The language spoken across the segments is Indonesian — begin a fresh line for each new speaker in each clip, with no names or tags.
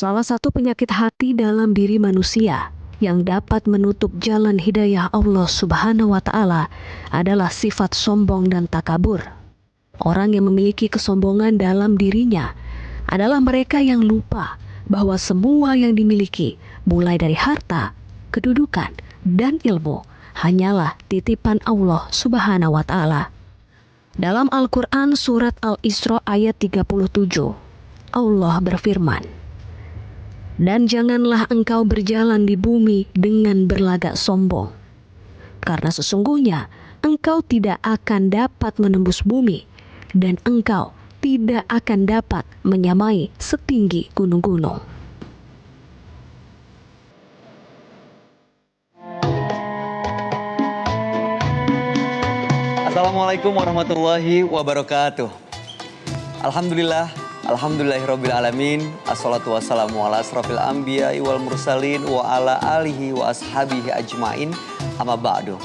Salah satu penyakit hati dalam diri manusia yang dapat menutup jalan hidayah Allah Subhanahu wa Ta'ala adalah sifat sombong dan takabur. Orang yang memiliki kesombongan dalam dirinya adalah mereka yang lupa bahwa semua yang dimiliki, mulai dari harta, kedudukan, dan ilmu, hanyalah titipan Allah Subhanahu wa Ta'ala. Dalam Al-Quran Surat Al-Isra ayat 37, Allah berfirman, "Dan janganlah engkau berjalan di bumi dengan berlagak sombong, karena sesungguhnya engkau tidak akan dapat menembus bumi, dan engkau tidak akan dapat menyamai setinggi gunung-gunung."
Assalamualaikum warahmatullahi wabarakatuh. Alhamdulillahirabbil alamin. Assalatu wassalamu ala asrofil anbiya'i wal mursalin wa ala alihi wa ashabihi ajmain. Amma ba'du.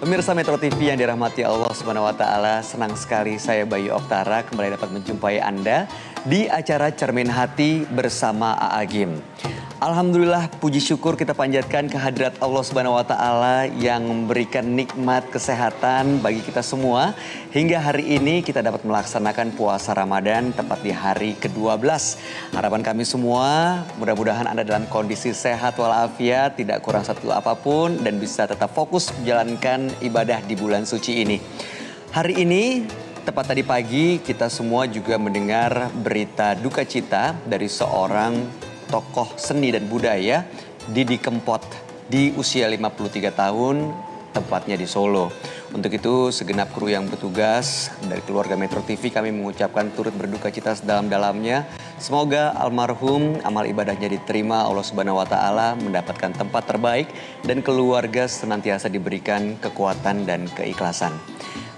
Pemirsa Metro TV yang dirahmati Allah Subhanahu wa Ta'ala, senang sekali saya Bayu Oktara kembali dapat menjumpai Anda di acara Cermin Hati bersama A'agim. Alhamdulillah, puji syukur kita panjatkan kehadirat Allah Subhanahu wa Ta'ala yang memberikan nikmat kesehatan bagi kita semua hingga hari ini kita dapat melaksanakan puasa Ramadan tepat di hari ke-12. Harapan kami semua mudah-mudahan Anda dalam kondisi sehat walafiat, tidak kurang satu apapun, dan bisa tetap fokus menjalankan ibadah di bulan suci ini. Hari ini tepat tadi pagi kita semua juga mendengar berita duka cita dari seorang tokoh seni dan budaya, Didi Kempot, di usia 53 tahun, tepatnya di Solo. Untuk itu segenap kru yang bertugas dari keluarga Metro TV kami mengucapkan turut berduka cita sedalam-dalamnya. Semoga almarhum amal ibadahnya diterima Allah Subhanahu wa Ta'ala, mendapatkan tempat terbaik, dan keluarga senantiasa diberikan kekuatan dan keikhlasan.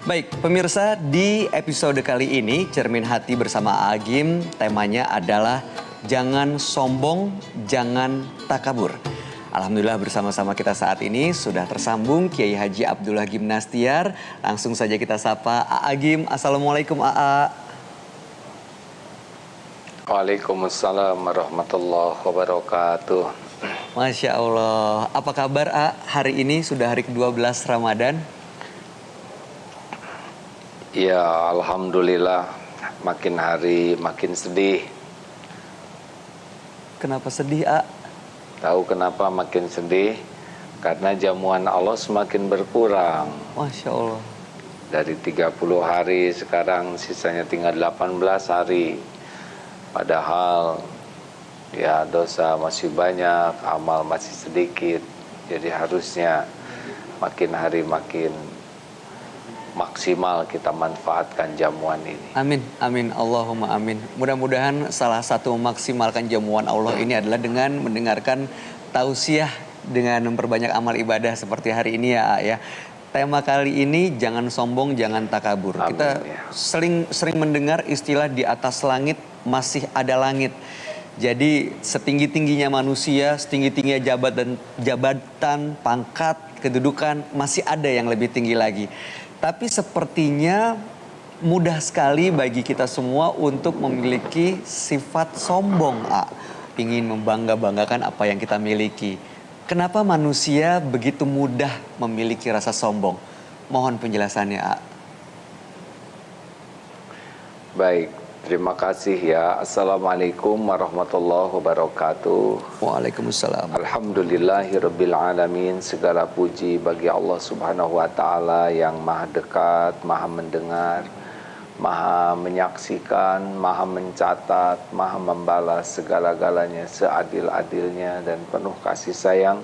Baik, pemirsa, di episode kali ini Cermin Hati bersama A'agim, temanya adalah jangan sombong, jangan takabur. Alhamdulillah bersama-sama kita saat ini sudah tersambung Kiai Haji Abdullah Gimnastiar. Langsung saja kita sapa A'agim. Assalamualaikum A'a.
Waalaikumsalam warahmatullahi wabarakatuh.
Masya Allah. Apa kabar A? Hari ini sudah hari ke-12 Ramadan.
Ya, alhamdulillah, makin hari makin sedih.
Kenapa sedih A?
Tahu kenapa makin sedih? Karena jamuan Allah semakin berkurang.
Masya Allah.
Dari 30 hari sekarang sisanya tinggal 18 hari. Padahal ya dosa masih banyak, amal masih sedikit. Jadi harusnya makin hari makin maksimal kita manfaatkan jamuan ini.
Amin, amin, Allahumma amin. Mudah-mudahan salah satu memaksimalkan jamuan Allah ini adalah dengan mendengarkan tausiah, dengan memperbanyak amal ibadah seperti hari ini ya. Tema kali ini jangan sombong, jangan takabur.
Amin,
kita
ya.
sering mendengar istilah di atas langit masih ada langit. Jadi setinggi-tingginya manusia, setinggi-tingginya jabatan, pangkat, kedudukan, masih ada yang lebih tinggi lagi. Tapi sepertinya mudah sekali bagi kita semua untuk memiliki sifat sombong, ingin membangga-banggakan apa yang kita miliki. Kenapa manusia begitu mudah memiliki rasa sombong? Mohon penjelasannya, A.
Baik, terima kasih ya. Assalamualaikum warahmatullahi wabarakatuh.
Waalaikumsalam.
Alhamdulillahirabbil alamin. Segala puji bagi Allah Subhanahu wa Ta'ala yang maha dekat, maha mendengar, maha menyaksikan, maha mencatat, maha membalas segala-galanya seadil-adilnya dan penuh kasih sayang.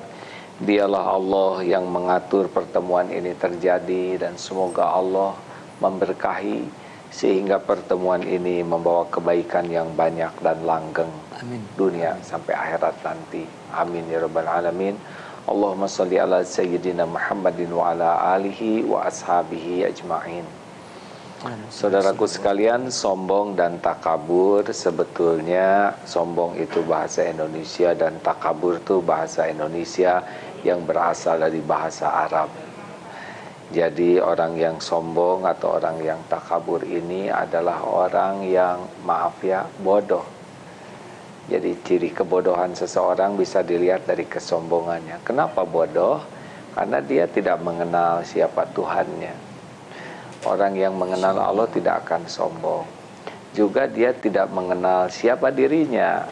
Dialah Allah yang mengatur pertemuan ini terjadi, dan semoga Allah memberkahi sehingga pertemuan ini membawa kebaikan yang banyak dan langgeng.
Amin.
Dunia sampai akhirat nanti. Amin ya rabbal alamin. Allahumma salli ala sayyidina Muhammadin wa ala alihi wa ashabihi ajma'in. Saudaraku sekalian, sombong dan takabur, sebetulnya sombong itu bahasa Indonesia dan takabur itu bahasa Indonesia yang berasal dari bahasa Arab. Jadi orang yang sombong atau orang yang takabur ini adalah orang yang, maaf ya, bodoh. Jadi ciri kebodohan seseorang bisa dilihat dari kesombongannya. Kenapa bodoh? Karena dia tidak mengenal siapa Tuhannya. Orang yang mengenal Allah tidak akan sombong. Juga dia tidak mengenal siapa dirinya.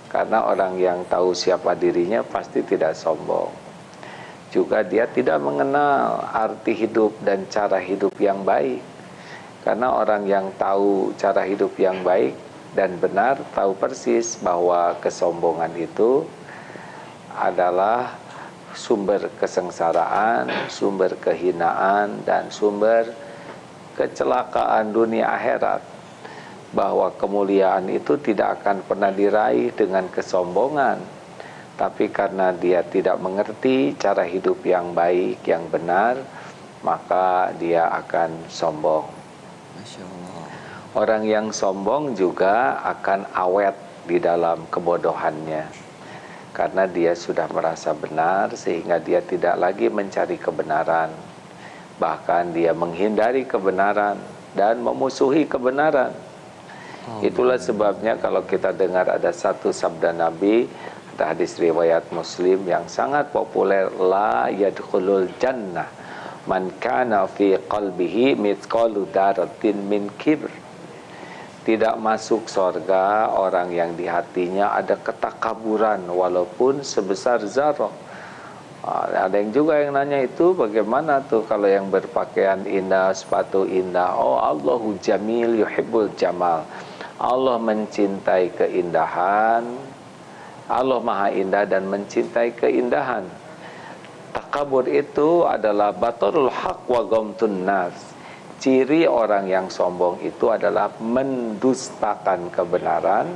Karena orang yang tahu siapa dirinya pasti tidak sombong. Juga dia tidak mengenal arti hidup dan cara hidup yang baik. Karena orang yang tahu cara hidup yang baik dan benar tahu persis bahwa kesombongan itu adalah sumber kesengsaraan, sumber kehinaan, dan sumber kecelakaan dunia akhirat. Bahwa kemuliaan itu tidak akan pernah diraih dengan kesombongan. Tapi karena dia tidak mengerti cara hidup yang baik, yang benar, maka dia akan sombong.
Masya Allah.
Orang yang sombong juga akan awet di dalam kebodohannya. Karena dia sudah merasa benar sehingga dia tidak lagi mencari kebenaran. Bahkan dia menghindari kebenaran dan memusuhi kebenaran. Itulah sebabnya kalau kita dengar ada satu sabda Nabi, ada hadis riwayat Muslim yang sangat populer, la yadkhulul jannah man kana fi qalbihi mithqalu dzarratin min kibr. Tidak masuk surga orang yang di hatinya ada ketakaburan walaupun sebesar zarah. Ada yang juga yang nanya itu bagaimana tuh kalau yang berpakaian indah, sepatu indah. Oh, Allahu jamil yuhibbul jamal. Allah mencintai keindahan. Allah maha indah dan mencintai keindahan. Takabur itu adalah batarul haq wa ghamtun nas. Ciri orang yang sombong itu adalah mendustakan kebenaran,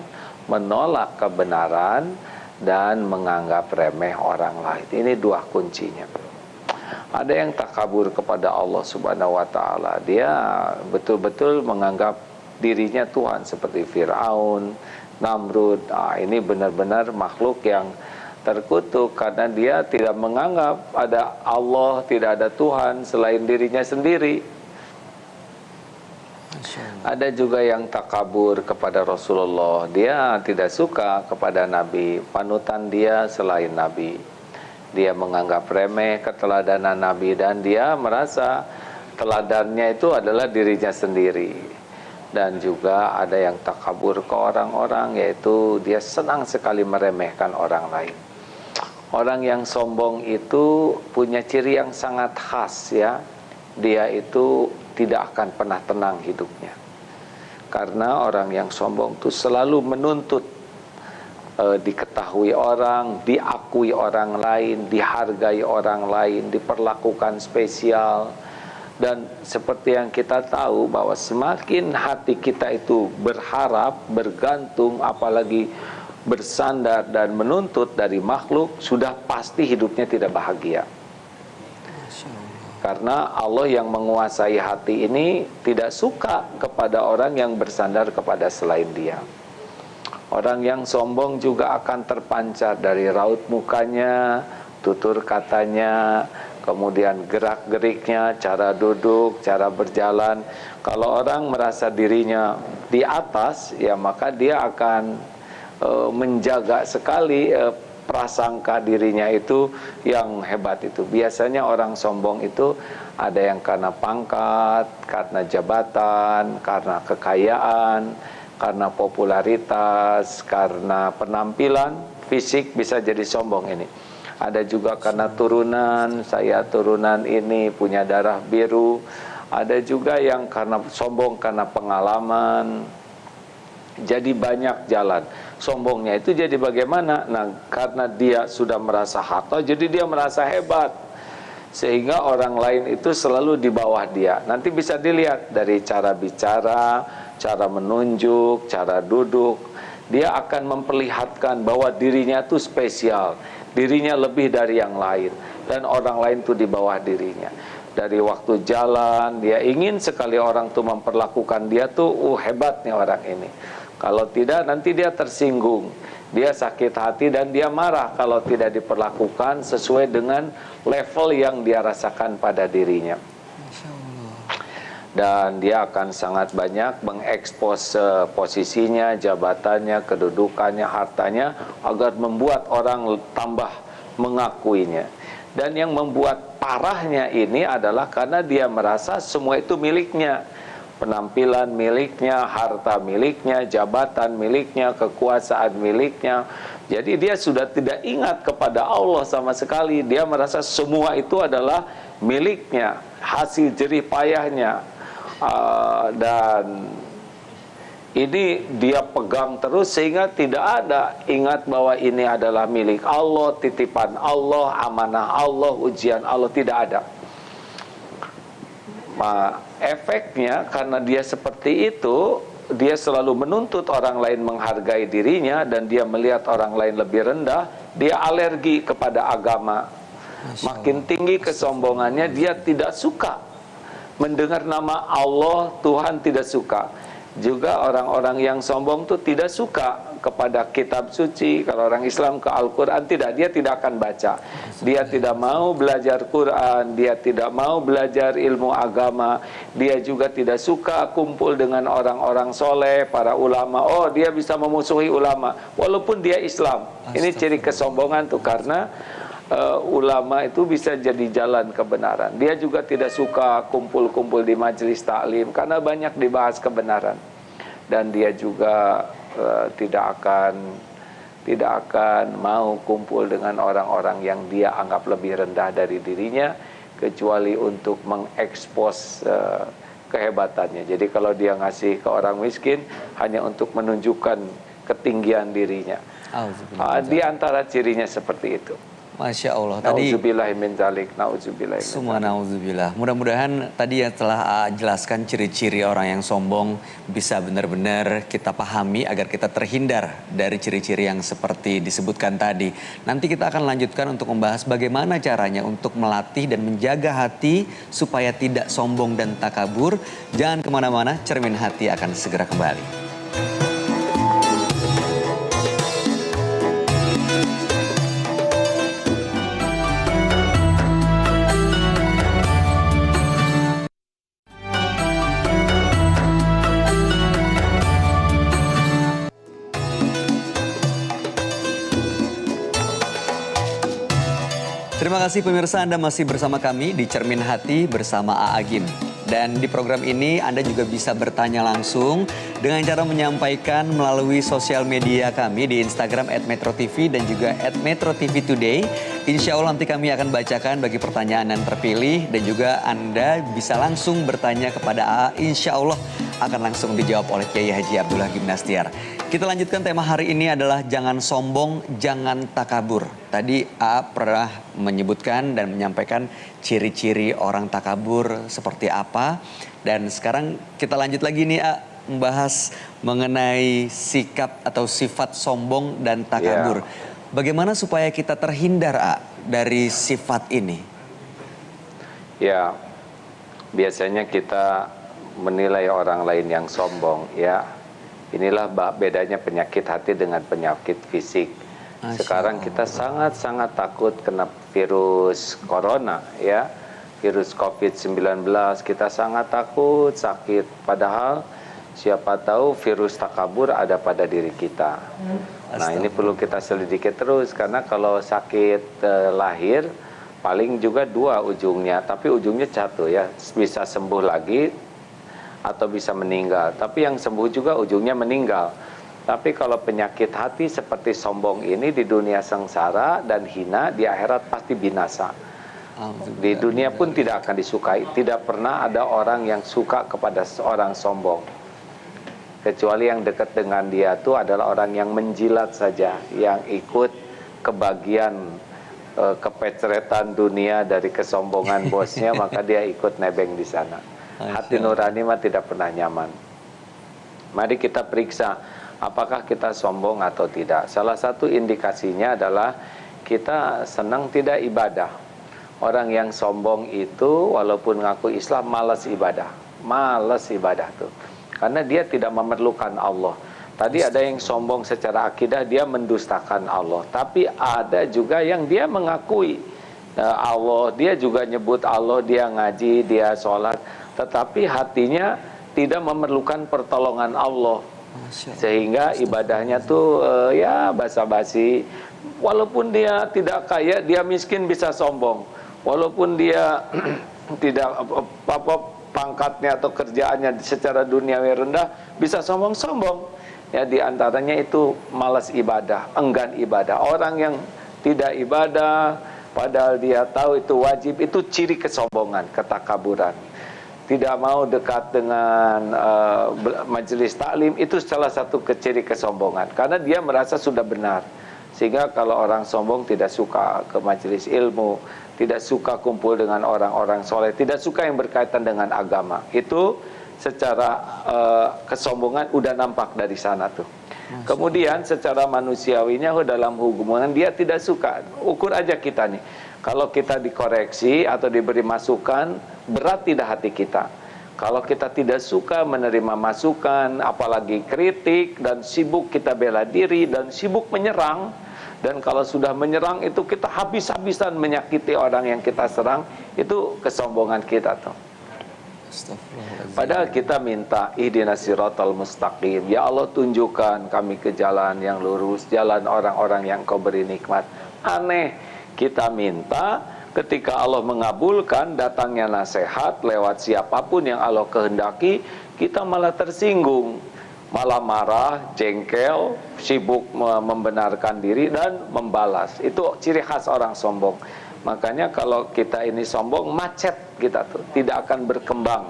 menolak kebenaran, dan menganggap remeh orang lain. Ini dua kuncinya. Ada yang takabur kepada Allah Subhanahu wa taala. Dia betul-betul menganggap dirinya Tuhan seperti Firaun, Namrud. Ini benar-benar makhluk yang terkutuk karena dia tidak menganggap ada Allah, tidak ada Tuhan selain dirinya sendiri. Ada juga yang takabur kepada Rasulullah. Dia tidak suka kepada Nabi, panutan dia selain Nabi. Dia menganggap remeh keteladanan Nabi dan dia merasa teladannya itu adalah dirinya sendiri. Dan juga ada yang takabur ke orang-orang, yaitu dia senang sekali meremehkan orang lain. Orang yang sombong itu punya ciri yang sangat khas ya. Dia itu tidak akan pernah tenang hidupnya. Karena orang yang sombong itu selalu menuntut diketahui orang, diakui orang lain, dihargai orang lain, diperlakukan spesial. Dan seperti yang kita tahu bahwa semakin hati kita itu berharap, bergantung, apalagi bersandar dan menuntut dari makhluk, sudah pasti hidupnya tidak bahagia. Karena Allah yang menguasai hati ini tidak suka kepada orang yang bersandar kepada selain dia. Orang yang sombong juga akan terpancar dari raut mukanya, tutur katanya, kemudian gerak-geriknya, cara duduk, cara berjalan. Kalau orang merasa dirinya di atas, ya maka dia akan menjaga sekali prasangka dirinya itu yang hebat itu. Biasanya orang sombong itu ada yang karena pangkat, karena jabatan, karena kekayaan, karena popularitas, karena penampilan fisik bisa jadi sombong ini. Ada juga karena turunan, saya turunan ini punya darah biru. Ada juga yang karena sombong karena pengalaman. Jadi banyak jalan. Sombongnya itu jadi bagaimana? Nah, karena dia sudah merasa harta, jadi dia merasa hebat. Sehingga orang lain itu selalu di bawah dia. Nanti bisa dilihat dari cara bicara, cara menunjuk, cara duduk. Dia akan memperlihatkan bahwa dirinya itu spesial. Dirinya lebih dari yang lain. Dan orang lain itu di bawah dirinya. Dari waktu jalan, dia ingin sekali orang itu memperlakukan dia tuh, hebat nih orang ini. Kalau tidak nanti dia tersinggung, dia sakit hati dan dia marah kalau tidak diperlakukan sesuai dengan level yang dia rasakan pada dirinya. dan dia akan sangat banyak mengekspos posisinya, jabatannya, kedudukannya, hartanya agar membuat orang tambah mengakuinya. Dan yang membuat parahnya ini adalah karena dia merasa semua itu miliknya. Penampilan miliknya, harta miliknya, jabatan miliknya, kekuasaan miliknya. Jadi dia sudah tidak ingat kepada Allah sama sekali. Dia merasa semua itu adalah miliknya, hasil jerih payahnya. Dan ini dia pegang terus sehingga tidak ada ingat bahwa ini adalah milik Allah, titipan Allah, amanah Allah, ujian Allah, tidak ada. Efeknya karena dia seperti itu, dia selalu menuntut orang lain menghargai dirinya dan dia melihat orang lain lebih rendah, dia alergi kepada agama. Makin tinggi kesombongannya, dia tidak suka mendengar nama Allah, Tuhan tidak suka. Juga orang-orang yang sombong itu tidak suka kepada kitab suci. Kalau orang Islam ke Al-Quran tidak, dia tidak akan baca. Dia tidak mau belajar Quran, dia tidak mau belajar ilmu agama. Dia juga tidak suka kumpul dengan orang-orang soleh, para ulama. Oh, dia bisa memusuhi ulama walaupun dia Islam. Ini ciri kesombongan tuh, karena ulama itu bisa jadi jalan kebenaran. Dia juga tidak suka kumpul-kumpul di majelis taklim karena banyak dibahas kebenaran. Dan dia juga tidak akan mau kumpul dengan orang-orang yang dia anggap lebih rendah dari dirinya, kecuali untuk mengekspos kehebatannya. Jadi kalau dia ngasih ke orang miskin hanya untuk menunjukkan ketinggian dirinya. Di antara cirinya seperti itu.
Masya Allah. Tadi
Nauzubillah min dzalik, nauzubillah.
Semua nauzubillah. Mudah-mudahan tadi yang telah jelaskan ciri-ciri orang yang sombong bisa benar-benar kita pahami agar kita terhindar dari ciri-ciri yang seperti disebutkan tadi. Nanti kita akan lanjutkan untuk membahas bagaimana caranya untuk melatih dan menjaga hati supaya tidak sombong dan takabur. Jangan kemana-mana, Cermin Hati akan segera kembali. Terima kasih pemirsa, Anda masih bersama kami di Cermin Hati bersama A. Agim. Dan di program ini Anda juga bisa bertanya langsung dengan cara menyampaikan melalui sosial media kami di Instagram @metrotv dan juga @metrotvtoday. Insya Allah nanti kami akan bacakan bagi pertanyaan yang terpilih dan juga Anda bisa langsung bertanya kepada A. Insya Allah akan langsung dijawab oleh Kiai Haji Abdullah Gimnastiar. Kita lanjutkan, tema hari ini adalah jangan sombong, jangan takabur. Tadi A pernah menyebutkan dan menyampaikan ciri-ciri orang takabur seperti apa. Dan sekarang kita lanjut lagi nih A, membahas mengenai sikap atau sifat sombong dan takabur. Bagaimana supaya kita terhindar A dari sifat ini?
Ya, biasanya kita menilai orang lain yang sombong, ya. Inilah bedanya penyakit hati dengan penyakit fisik. Sekarang kita sangat-sangat takut kena virus corona, ya. Virus COVID-19, kita sangat takut sakit. Padahal siapa tahu virus takabur ada pada diri kita. Nah, ini perlu kita selidiki terus, karena kalau sakit lahir paling juga dua ujungnya, tapi ujungnya satu, ya. Bisa sembuh lagi atau bisa meninggal, tapi yang sembuh juga ujungnya meninggal. Tapi kalau penyakit hati seperti sombong ini di dunia sengsara dan hina, di akhirat pasti binasa. Di dunia pun tidak akan disukai. Tidak pernah ada orang yang suka kepada seorang sombong, kecuali yang dekat dengan dia itu adalah orang yang menjilat saja, yang ikut kebagian kepeceretan dunia dari kesombongan bosnya, maka dia ikut nebeng di sana. Hati nurani mah tidak pernah nyaman. Mari kita periksa apakah kita sombong atau tidak. Salah satu indikasinya adalah kita senang tidak ibadah. Orang yang sombong itu walaupun ngaku Islam malas ibadah. Malas ibadah tuh. Karena dia tidak memerlukan Allah. Tadi ada yang sombong secara akidah, dia mendustakan Allah. Tapi ada juga yang dia mengakui Allah, dia juga nyebut Allah, dia ngaji, dia sholat. tetapi hatinya tidak memerlukan pertolongan Allah.
Masya Allah.
Sehingga ibadahnya tuh ya basa-basi. Walaupun dia tidak kaya, dia miskin bisa sombong. Walaupun dia tidak pangkatnya atau kerjaannya secara duniawi rendah, bisa sombong-sombong. Ya, di antaranya itu malas ibadah, enggan ibadah. Orang yang tidak ibadah padahal dia tahu itu wajib, itu ciri kesombongan, ketakaburan. Tidak mau dekat dengan majelis taklim, itu salah satu ciri kesombongan, karena dia merasa sudah benar. Sehingga kalau orang sombong tidak suka ke majelis ilmu, tidak suka kumpul dengan orang-orang soleh, tidak suka yang berkaitan dengan agama. Itu secara kesombongan udah nampak dari sana tuh. Kemudian secara manusiawinya dalam hubungan dia tidak suka. Ukur aja kita nih, kalau kita dikoreksi atau diberi masukan, berat tidak hati kita. Kalau kita tidak suka menerima masukan, apalagi kritik, dan sibuk kita bela diri, dan sibuk menyerang, dan kalau sudah menyerang itu kita habis-habisan menyakiti orang yang kita serang, itu kesombongan kita tuh. Padahal kita minta ihdinas siratal mustaqim, ya Allah tunjukkan kami ke jalan yang lurus, jalan orang-orang yang Kau beri nikmat. Aneh, kita minta, ketika Allah mengabulkan datangnya nasihat lewat siapapun yang Allah kehendaki, kita malah tersinggung, malah marah, jengkel, sibuk membenarkan diri dan membalas. Itu ciri khas orang sombong. Makanya kalau kita ini sombong, macet kita tuh, tidak akan berkembang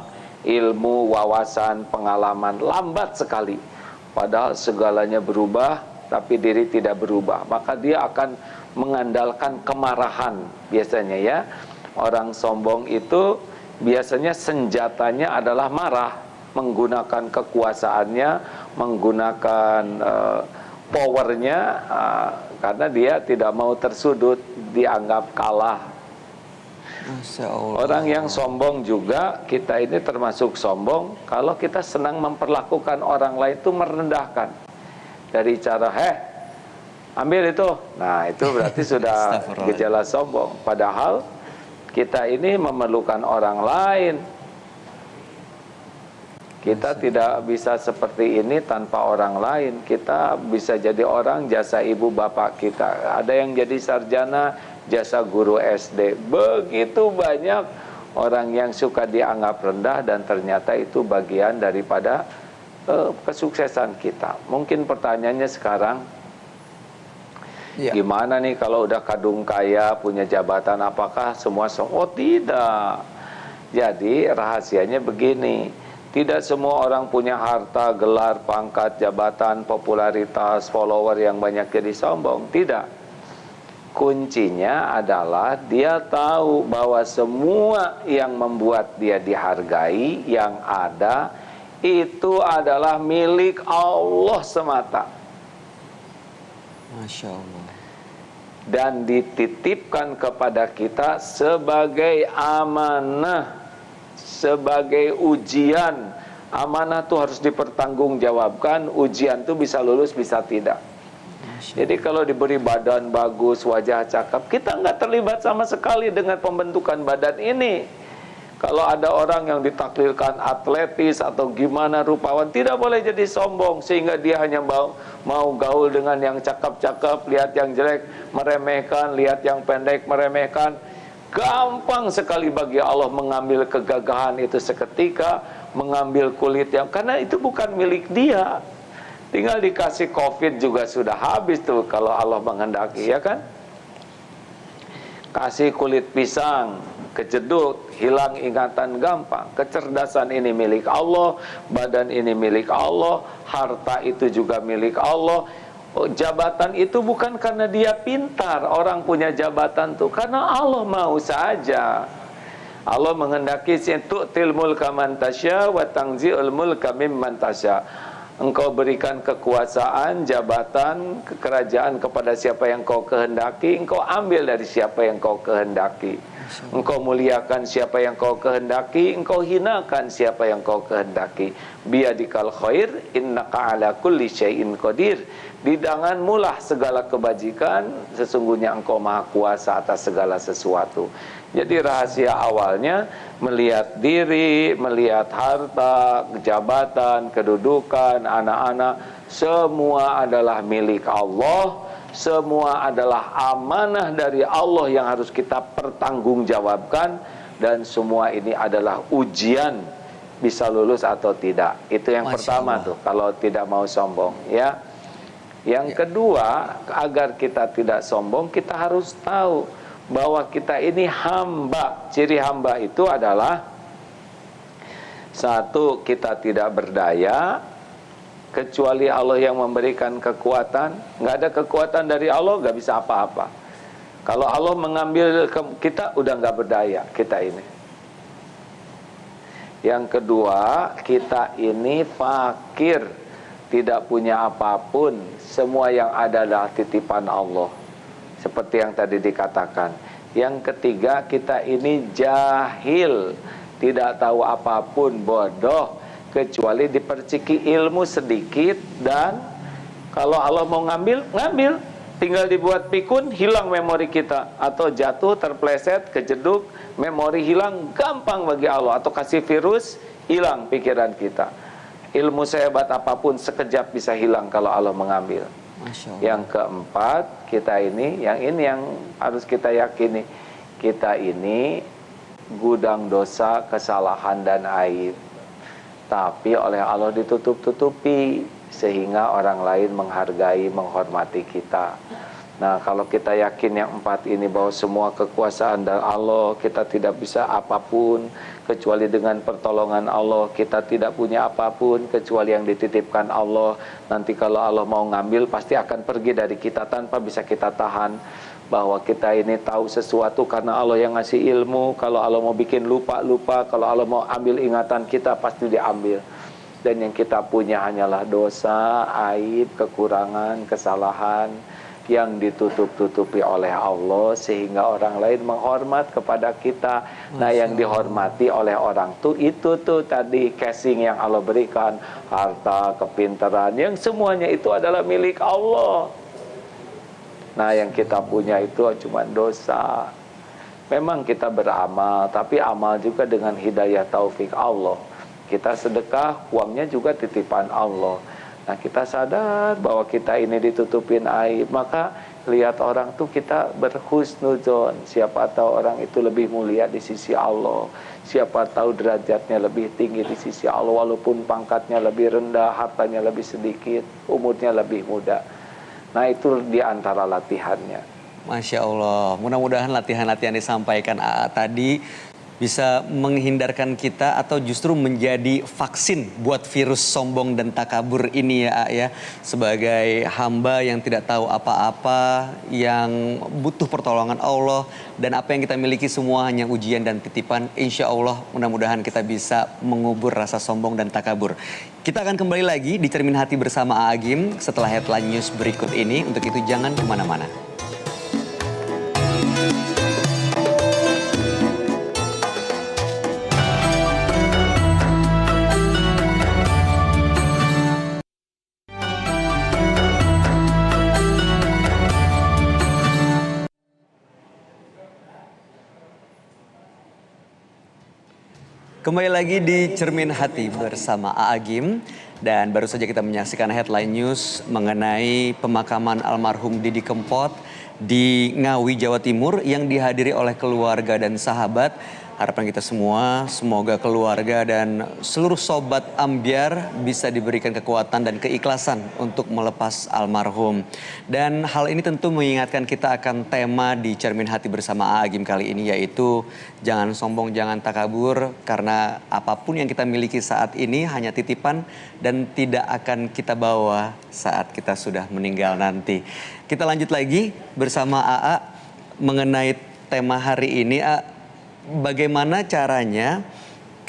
ilmu, wawasan, pengalaman, lambat sekali. Padahal segalanya berubah, tapi diri tidak berubah. Maka dia akan mengandalkan kemarahan biasanya ya. Orang sombong itu biasanya senjatanya adalah marah, menggunakan kekuasaannya, menggunakan powernya, karena dia tidak mau tersudut, dianggap kalah.
Masya Allah.
Orang yang sombong juga, kita ini termasuk sombong kalau kita senang memperlakukan orang lain itu merendahkan. Dari cara, ambil itu. Nah, itu berarti sudah gejala sombong. Padahal kita ini memerlukan orang lain. Kita tidak bisa seperti ini tanpa orang lain. Kita bisa jadi orang jasa ibu bapak kita. Ada yang jadi sarjana, jasa guru SD. Begitu banyak orang yang suka dianggap rendah dan ternyata itu bagian daripada kesuksesan kita. Mungkin pertanyaannya sekarang, gimana nih kalau udah kadung kaya, punya jabatan, apakah semua Oh tidak. Jadi rahasianya begini, tidak semua orang punya harta, gelar, pangkat, jabatan, popularitas, follower yang banyak jadi sombong. Tidak. Kuncinya adalah dia tahu bahwa semua yang membuat dia dihargai, yang ada, itu adalah milik Allah semata.
Masya Allah.
Dan dititipkan kepada kita sebagai amanah, sebagai ujian. Amanah itu harus dipertanggungjawabkan, ujian itu bisa lulus, bisa tidak. Jadi kalau diberi badan bagus, wajah cakep, kita nggak terlibat sama sekali dengan pembentukan badan ini. Kalau ada orang yang ditaklilkan atletis atau gimana rupawan, tidak boleh jadi sombong sehingga dia hanya mau gaul dengan yang cakep-cakep, lihat yang jelek meremehkan, lihat yang pendek meremehkan. Gampang sekali bagi Allah mengambil kegagahan itu seketika, mengambil kulit yang, karena itu bukan milik dia. Tinggal dikasih COVID juga sudah habis tuh kalau Allah menghendaki, ya kan? Kasih kulit pisang, kejedut, hilang ingatan gampang. Kecerdasan ini milik Allah, badan ini milik Allah, harta itu juga milik Allah. Jabatan itu bukan karena dia pintar, orang punya jabatan tuh karena Allah mau saja. Allah menghendaki tu'til mulka man tasya wa tanzi'ul mulka mimman tasya. Engkau berikan kekuasaan, jabatan, kerajaan kepada siapa yang kau kehendaki, engkau ambil dari siapa yang kau kehendaki. Engkau muliakan siapa yang kau kehendaki, engkau hinakan siapa yang kau kehendaki. Biyadikal khair, innaka ala kulli syai'in qadir. Di tanganmu lah segala kebajikan, sesungguhnya engkau maha kuasa atas segala sesuatu. Jadi rahasia awalnya melihat diri, melihat harta, jabatan, kedudukan, anak-anak, semua adalah milik Allah. Semua adalah amanah dari Allah yang harus kita pertanggungjawabkan, dan semua ini adalah ujian bisa lulus atau tidak. Itu yang pertama tuh, kalau tidak mau sombong, ya. Yang kedua, agar kita tidak sombong, kita harus tahu bahwa kita ini hamba. Ciri hamba itu adalah satu, kita tidak berdaya kecuali Allah yang memberikan kekuatan. Nggak ada kekuatan dari Allah, nggak bisa apa-apa. Kalau Allah mengambil kita, udah nggak berdaya kita ini. Yang kedua, kita ini fakir, tidak punya apapun. Semua yang ada adalah titipan Allah, seperti yang tadi dikatakan. Yang ketiga, kita ini jahil, tidak tahu apapun, bodoh, kecuali diperciki ilmu sedikit. Dan kalau Allah mau ngambil, ngambil. Tinggal dibuat pikun, hilang memori kita. Atau jatuh, terpleset, kejeduk, memori hilang, gampang bagi Allah. Atau kasih virus, hilang pikiran kita. Ilmu sehebat apapun sekejap bisa hilang kalau Allah mengambil. Yang keempat, kita ini yang harus kita yakini, kita ini gudang dosa, kesalahan dan aib. Tapi oleh Allah ditutup-tutupi sehingga orang lain menghargai, menghormati kita. Nah, kalau kita yakin yang empat ini, bahwa semua kekuasaan dari Allah, kita tidak bisa apapun kecuali dengan pertolongan Allah, kita tidak punya apapun kecuali yang dititipkan Allah. Nanti kalau Allah mau ngambil, pasti akan pergi dari kita tanpa bisa kita tahan. Bahwa kita ini tahu sesuatu karena Allah yang ngasih ilmu. Kalau Allah mau bikin lupa, kalau Allah mau ambil ingatan kita, pasti diambil. Dan yang kita punya hanyalah dosa, aib, kekurangan, kesalahan yang ditutup-tutupi oleh Allah sehingga orang lain menghormat kepada kita. Nah, yang dihormati oleh orang itu tuh tadi casing yang Allah berikan, harta, kepintaran, yang semuanya itu adalah milik Allah. Nah, yang kita punya itu cuma dosa. Memang kita beramal, tapi amal juga dengan hidayah taufik Allah. Kita sedekah, uangnya juga titipan Allah. Nah, kita sadar bahwa kita ini ditutupin aib, maka lihat orang tuh kita berhusnudzon. Siapa tahu orang itu lebih mulia di sisi Allah. Siapa tahu derajatnya lebih tinggi di sisi Allah, walaupun pangkatnya lebih rendah, hartanya lebih sedikit, umurnya lebih muda. Nah, itu di antara latihannya.
Masya Allah, mudah-mudahan latihan-latihan disampaikan AA tadi bisa menghindarkan kita atau justru menjadi vaksin buat virus sombong dan takabur ini ya, ya. Sebagai hamba yang tidak tahu apa-apa, yang butuh pertolongan Allah, dan apa yang kita miliki semua hanya ujian dan titipan. Insya Allah mudah-mudahan kita bisa mengubur rasa sombong dan takabur. Kita akan kembali lagi di Cermin Hati bersama Agim setelah headline news berikut ini. Untuk itu jangan kemana-mana. Kembali lagi di Cermin Hati bersama Agim, dan baru saja kita menyaksikan headline news mengenai pemakaman almarhum Didi Kempot di Ngawi, Jawa Timur yang dihadiri oleh keluarga dan sahabat. Harapan kita semua, semoga keluarga dan seluruh sobat ambyar bisa diberikan kekuatan dan keikhlasan untuk melepas almarhum. Dan hal ini tentu mengingatkan kita akan tema di Cermin Hati bersama Agim kali ini, yaitu jangan sombong, jangan takabur, karena apapun yang kita miliki saat ini hanya titipan dan tidak akan kita bawa saat kita sudah meninggal nanti. Kita lanjut lagi bersama AA mengenai tema hari ini. Bagaimana caranya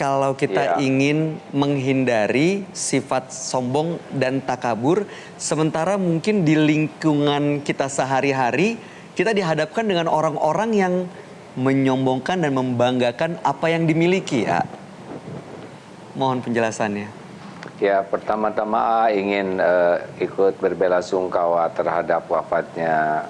kalau kita ingin menghindari sifat sombong dan takabur, sementara mungkin di lingkungan kita sehari-hari kita dihadapkan dengan orang-orang yang menyombongkan dan membanggakan apa yang dimiliki ya? Mohon penjelasannya.
Ya, pertama-tama ingin ikut berbelasungkawa terhadap wafatnya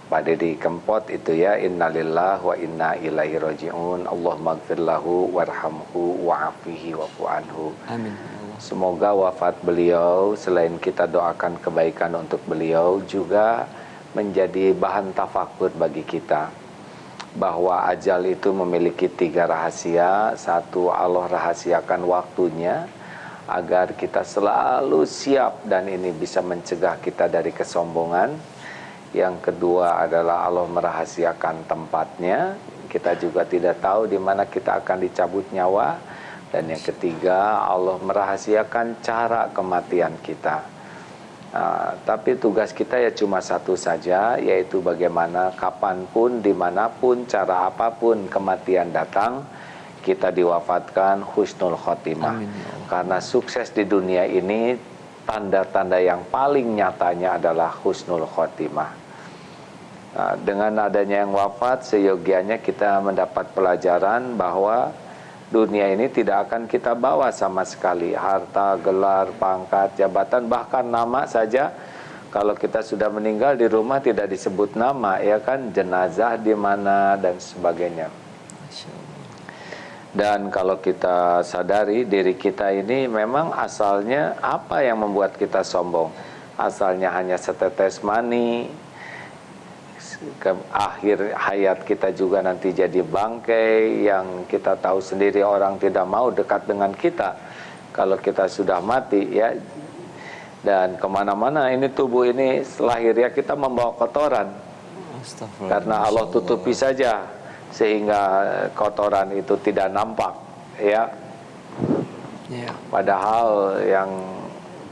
Pak Deddy Kempot itu ya. Innalillah wa inna ilaihi raji'un. Allahumma gfir lahu warhamhu wa'afihi wa'fu anhu.
Amin.
Semoga wafat beliau, selain kita doakan kebaikan untuk beliau, juga menjadi bahan tafakur bagi kita, bahwa ajal itu memiliki 3 rahasia. 1, Allah rahasiakan waktunya agar kita selalu siap, dan ini bisa mencegah kita dari kesombongan. Yang kedua adalah Allah merahasiakan tempatnya, kita juga tidak tahu di mana kita akan dicabut nyawa. Dan yang ketiga, Allah merahasiakan cara kematian kita. Tapi tugas kita ya cuma satu saja, yaitu bagaimana kapanpun, dimanapun, cara apapun kematian datang, kita diwafatkan husnul khotimah.
Amin.
Karena sukses di dunia ini, tanda-tanda yang paling nyatanya adalah husnul khotimah. Dengan adanya yang wafat, seyogianya kita mendapat pelajaran bahwa dunia ini tidak akan kita bawa sama sekali. Harta, gelar, pangkat, jabatan, bahkan nama saja. Kalau kita sudah meninggal di rumah tidak disebut nama, ya kan, jenazah di mana dan sebagainya. Dan kalau kita sadari diri kita ini memang asalnya apa yang membuat kita sombong? Asalnya hanya setetes mani. Ke akhir hayat kita juga nanti jadi bangkai yang kita tahu sendiri orang tidak mau dekat dengan kita kalau kita sudah mati ya. Dan kemana-mana ini tubuh ini lahirnya kita membawa kotoran, karena Allah tutupi saja sehingga kotoran itu tidak nampak ya. Padahal yang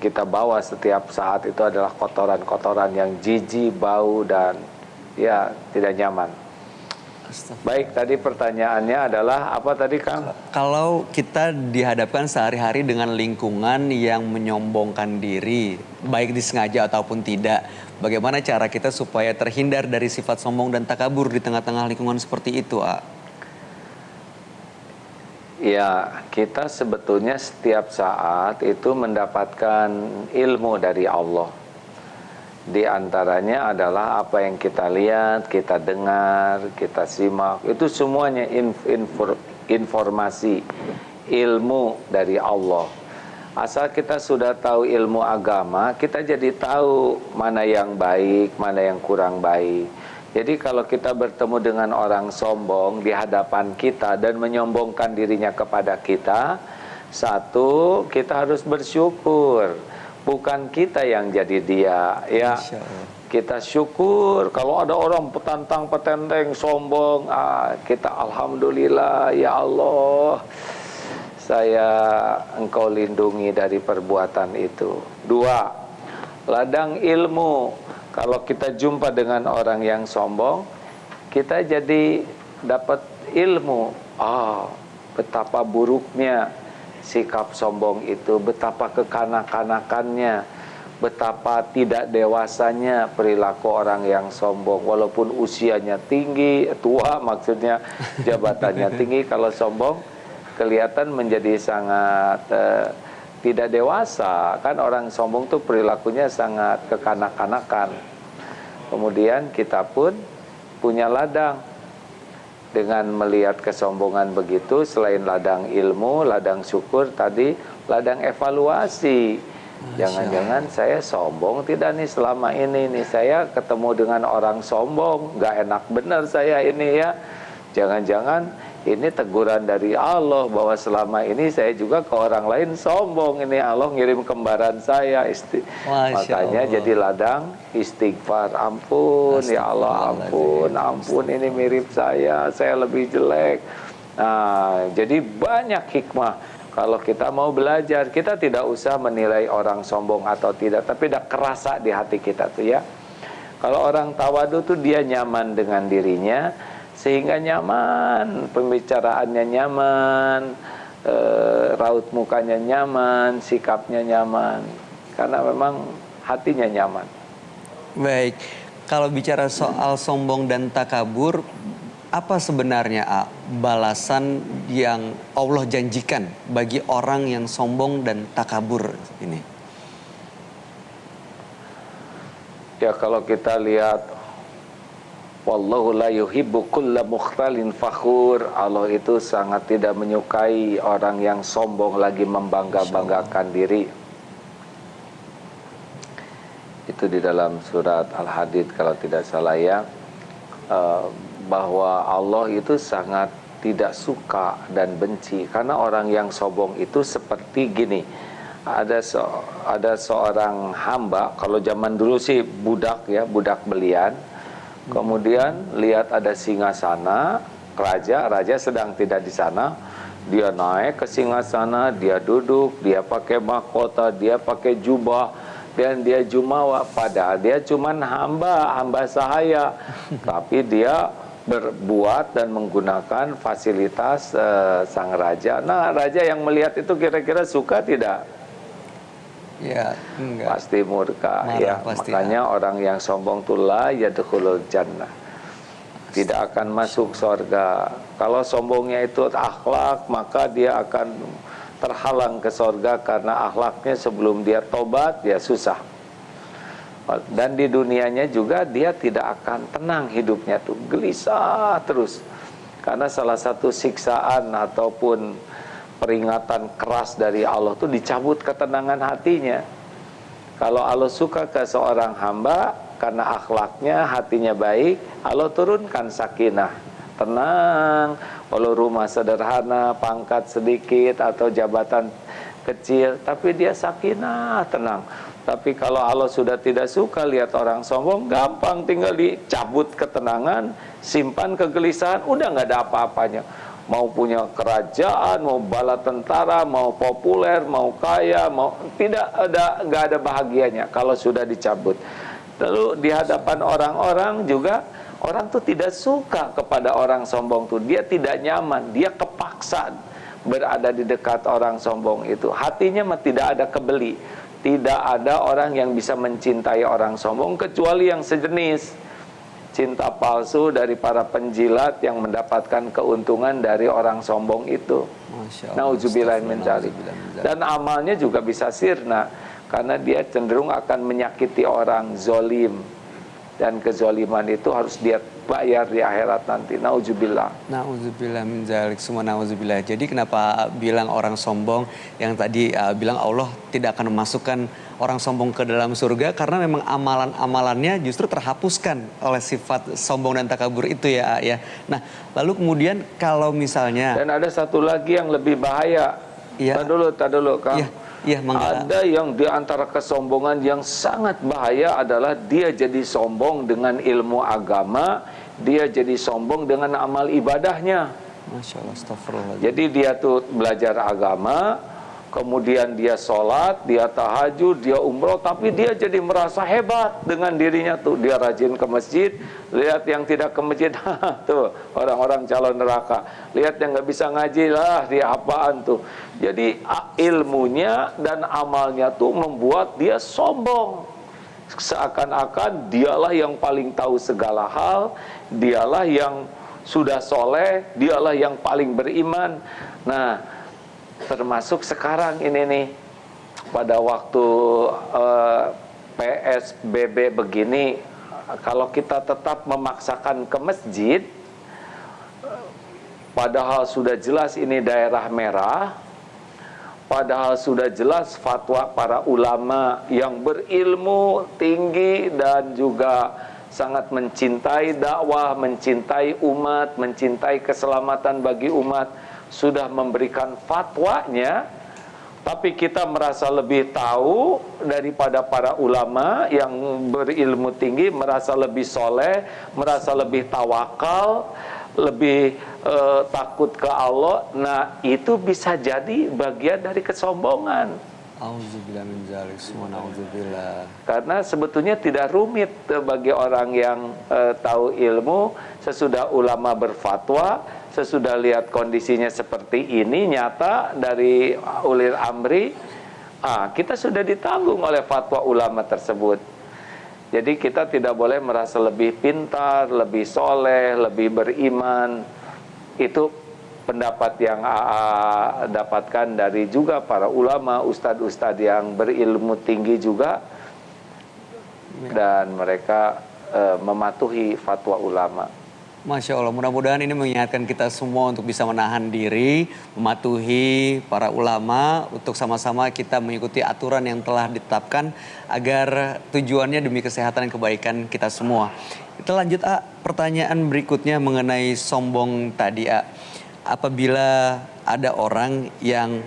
kita bawa setiap saat itu adalah kotoran-kotoran yang jijik, bau, dan ya tidak nyaman. Baik, tadi pertanyaannya adalah apa tadi, Kang?
Kalau kita dihadapkan sehari-hari dengan lingkungan yang menyombongkan diri, baik disengaja ataupun tidak, bagaimana cara kita supaya terhindar dari sifat sombong dan takabur di tengah-tengah lingkungan seperti itu, A?
Ya, kita sebetulnya setiap saat itu mendapatkan ilmu dari Allah. Di antaranya adalah apa yang kita lihat, kita dengar, kita simak. Itu semuanya informasi, ilmu dari Allah. Asal kita sudah tahu ilmu agama, kita jadi tahu mana yang baik, mana yang kurang baik. Jadi kalau kita bertemu dengan orang sombong di hadapan kita dan menyombongkan dirinya kepada kita, 1, kita harus bersyukur. Bukan kita yang jadi dia ya. Kita syukur. Kalau ada orang petantang petenteng sombong, kita alhamdulillah ya Allah, saya Engkau lindungi dari perbuatan itu. 2, ladang ilmu. Kalau kita jumpa dengan orang yang sombong, kita jadi dapat ilmu. Betapa buruknya sikap sombong itu, betapa kekanak-kanakannya, betapa tidak dewasanya perilaku orang yang sombong. Walaupun usianya tinggi, tua maksudnya, jabatannya tinggi, kalau sombong kelihatan menjadi sangat tidak dewasa. Kan orang sombong tuh perilakunya sangat kekanak-kanakan. Kemudian kita pun punya ladang. Dengan melihat kesombongan begitu, selain ladang ilmu, ladang syukur, tadi ladang evaluasi. Jangan-jangan saya sombong tidak nih selama ini nih, saya ketemu dengan orang sombong, gak enak benar saya ini ya. Jangan-jangan ini teguran dari Allah bahwa selama ini saya juga ke orang lain sombong. Ini Allah ngirim kembaran saya. Makanya jadi ladang istighfar. Ampun ya Allah, ampun ini mirip saya lebih jelek. Nah, jadi banyak hikmah. Kalau kita mau belajar, kita tidak usah menilai orang sombong atau tidak, tapi udah kerasa di hati kita tuh ya. Kalau orang tawadu tuh dia nyaman dengan dirinya, sehingga nyaman, pembicaraannya nyaman, raut mukanya nyaman, sikapnya nyaman, karena memang hatinya nyaman.
Baik, kalau bicara soal sombong dan takabur, apa sebenarnya balasan yang Allah janjikan bagi orang yang sombong dan takabur ini?
Ya, kalau kita lihat, wallahu la yuhibbu kulla mukhtalin fakhur, Allah itu sangat tidak menyukai orang yang sombong lagi membangga-banggakan diri. Itu di dalam surat Al-Hadid kalau tidak salah ya, bahwa Allah itu sangat tidak suka dan benci karena orang yang sombong itu seperti gini. Ada seorang hamba, kalau zaman dulu sih budak ya, budak belian. Kemudian lihat ada singgasana raja sedang tidak di sana. Dia naik ke singgasana, dia duduk, dia pakai mahkota, dia pakai jubah, dan dia jumawa. Padahal dia cuman hamba sahaya. Tapi dia berbuat dan menggunakan fasilitas sang raja. Nah, raja yang melihat itu kira-kira suka tidak?
Ya, enggak.
Pasti murka.
Marah,
Ya,
pasti,
makanya orang yang sombong itu la yadkhulul jannah, tidak akan masuk surga. Kalau sombongnya itu akhlak, maka dia akan terhalang ke surga karena akhlaknya sebelum dia tobat ya susah. Dan di dunianya juga dia tidak akan tenang hidupnya tuh, gelisah terus. Karena salah satu siksaan ataupun peringatan keras dari Allah tuh dicabut ketenangan hatinya. Kalau Allah suka ke seorang hamba karena akhlaknya, hatinya baik, Allah turunkan sakinah, tenang. Walau rumah sederhana, pangkat sedikit atau jabatan kecil, tapi dia sakinah, tenang. Tapi kalau Allah sudah tidak suka lihat orang sombong, gampang tinggal dicabut ketenangan, simpan kegelisahan, udah nggak ada apa-apanya. Mau punya kerajaan, mau bala tentara, mau populer, mau kaya, mau nggak ada bahagianya kalau sudah dicabut. Lalu di hadapan orang-orang juga, orang tuh tidak suka kepada orang sombong tuh, dia tidak nyaman, dia kepaksa berada di dekat orang sombong itu. Hatinya mah tidak ada kebeli. Tidak ada orang yang bisa mencintai orang sombong kecuali yang sejenis. Cinta palsu dari para penjilat yang mendapatkan keuntungan dari orang sombong itu. Nauzubillah min dzalik. Dan amalnya juga bisa sirna karena dia cenderung akan menyakiti orang, zolim. Dan kezoliman itu harus dia bayar di akhirat nanti. Nauzubillah.
Nauzubillah min dzalik, semua nauzubillah. Jadi kenapa bilang orang sombong yang tadi bilang Allah tidak akan memasukkan orang sombong ke dalam surga karena memang amalan-amalannya justru terhapuskan oleh sifat sombong dan takabur itu ya. Nah, lalu kemudian kalau misalnya
dan ada satu lagi yang lebih bahaya.
Ya.
Tak dulu Kang.
Ya,
ada yang di antara kesombongan yang sangat bahaya adalah dia jadi sombong dengan ilmu agama, dia jadi sombong dengan amal ibadahnya.
Masya Allah, astagfirullah.
Jadi dia tuh belajar agama, kemudian dia sholat, dia tahajud, dia umroh, tapi dia jadi merasa hebat dengan dirinya tuh. Dia rajin ke masjid, lihat yang tidak ke masjid, tuh orang-orang calon neraka. Lihat yang nggak bisa ngaji lah, dia apaan tuh. Jadi ilmunya dan amalnya tuh membuat dia sombong. Seakan-akan dialah yang paling tahu segala hal, dialah yang sudah soleh, dialah yang paling beriman. Nah, termasuk sekarang ini nih, pada waktu PSBB begini, kalau kita tetap memaksakan ke masjid, padahal sudah jelas ini daerah merah, padahal sudah jelas fatwa para ulama yang berilmu tinggi dan juga sangat mencintai dakwah, mencintai umat, mencintai keselamatan bagi umat, sudah memberikan fatwanya, tapi kita merasa lebih tahu daripada para ulama yang berilmu tinggi, merasa lebih soleh, merasa lebih tawakal, lebih takut ke Allah. Nah, itu bisa jadi bagian dari kesombongan.
Auzubillah min dzalik, semua nauzubillah.
Karena sebetulnya tidak rumit bagi orang yang tahu ilmu, sesudah ulama berfatwa, sesudah lihat kondisinya seperti ini nyata dari ulil amri, kita sudah ditanggung oleh fatwa ulama tersebut. Jadi kita tidak boleh merasa lebih pintar, lebih soleh, lebih beriman. Itu pendapat yang AA dapatkan dari juga para ulama, ustadz-ustadz yang berilmu tinggi juga. Dan mereka mematuhi fatwa ulama.
Masya Allah, mudah-mudahan ini mengingatkan kita semua untuk bisa menahan diri, mematuhi para ulama, untuk sama-sama kita mengikuti aturan yang telah ditetapkan agar tujuannya demi kesehatan dan kebaikan kita semua. Kita lanjut, pertanyaan berikutnya mengenai sombong tadi, apabila ada orang yang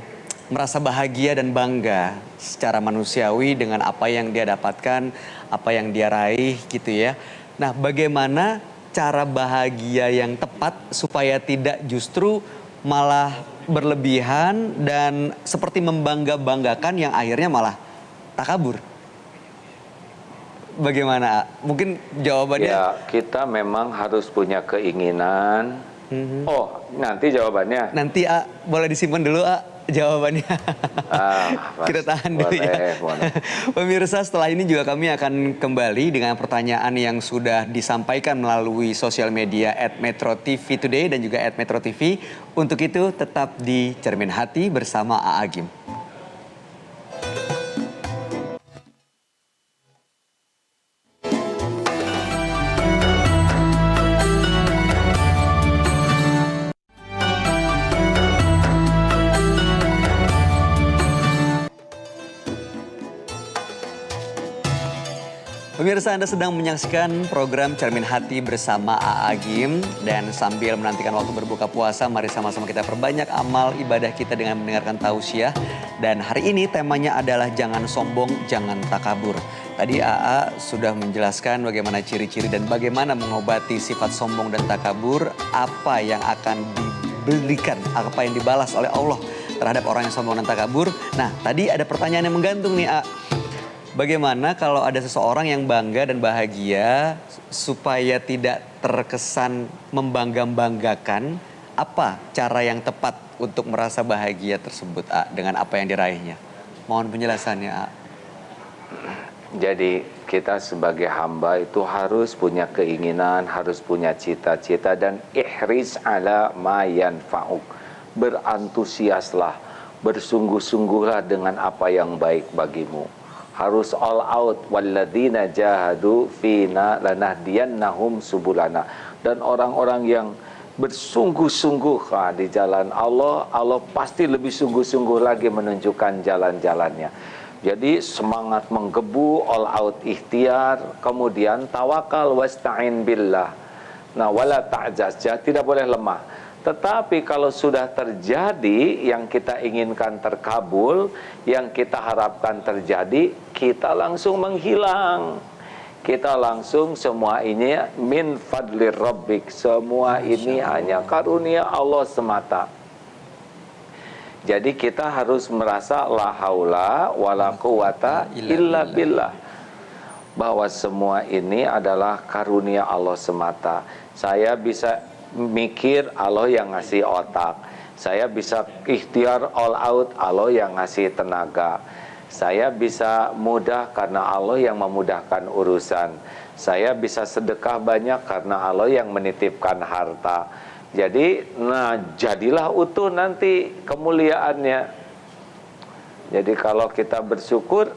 merasa bahagia dan bangga secara manusiawi dengan apa yang dia dapatkan, apa yang dia raih gitu ya. Nah, bagaimana cara bahagia yang tepat supaya tidak justru malah berlebihan dan seperti membangga-banggakan yang akhirnya malah takabur? Bagaimana? Mungkin jawabannya...
Ya, kita memang harus punya keinginan. Oh, nanti jawabannya.
Nanti boleh disimpan dulu jawabannya. Kita tahan dulu ya. Pemirsa, setelah ini juga kami akan kembali dengan pertanyaan yang sudah disampaikan melalui sosial media @MetroTV Today dan juga @MetroTV. Untuk itu tetap di Cermin Hati bersama Agim. Pemirsa, Anda sedang menyaksikan program Cermin Hati bersama Agim. Dan sambil menantikan waktu berbuka puasa, mari sama-sama kita perbanyak amal ibadah kita dengan mendengarkan tausiah. Dan hari ini temanya adalah jangan sombong, jangan takabur. Tadi AA sudah menjelaskan bagaimana ciri-ciri dan bagaimana mengobati sifat sombong dan takabur. Apa yang akan diberikan, apa yang dibalas oleh Allah terhadap orang yang sombong dan takabur. Nah, tadi ada pertanyaan yang menggantung nih, bagaimana kalau ada seseorang yang bangga dan bahagia supaya tidak terkesan membangga-banggakan? Apa cara yang tepat untuk merasa bahagia tersebut, dengan apa yang diraihnya? Mohon penjelasannya,
Jadi kita sebagai hamba itu harus punya keinginan, harus punya cita-cita, dan ihris ala ma yanfa'uk. Berantusiaslah, bersungguh-sungguhlah dengan apa yang baik bagimu. Harus all out. Walladzina jahadu fina lanahdiyannahum subulana. Dan orang-orang yang bersungguh-sungguh di jalan Allah, Allah pasti lebih sungguh-sungguh lagi menunjukkan jalan-jalannya. Jadi semangat menggebu, all out ikhtiar, kemudian tawakal wasta'in billah. Nah, wala ta'jaz, tidak boleh lemah. Tetapi kalau sudah terjadi yang kita inginkan terkabul, yang kita harapkan terjadi, kita langsung menghilang. Kita langsung semua ini min fadlir rabbik. Semua ini hanya karunia Allah semata. Jadi kita harus merasa la haula wala quwata illa billah. Bahwa semua ini adalah karunia Allah semata. Saya bisa mikir, Allah yang ngasih otak. Saya bisa ikhtiar all out, Allah yang ngasih tenaga. Saya bisa mudah karena Allah yang memudahkan urusan. Saya bisa sedekah banyak karena Allah yang menitipkan harta. Jadi, jadilah utuh nanti kemuliaannya. Jadi kalau kita bersyukur,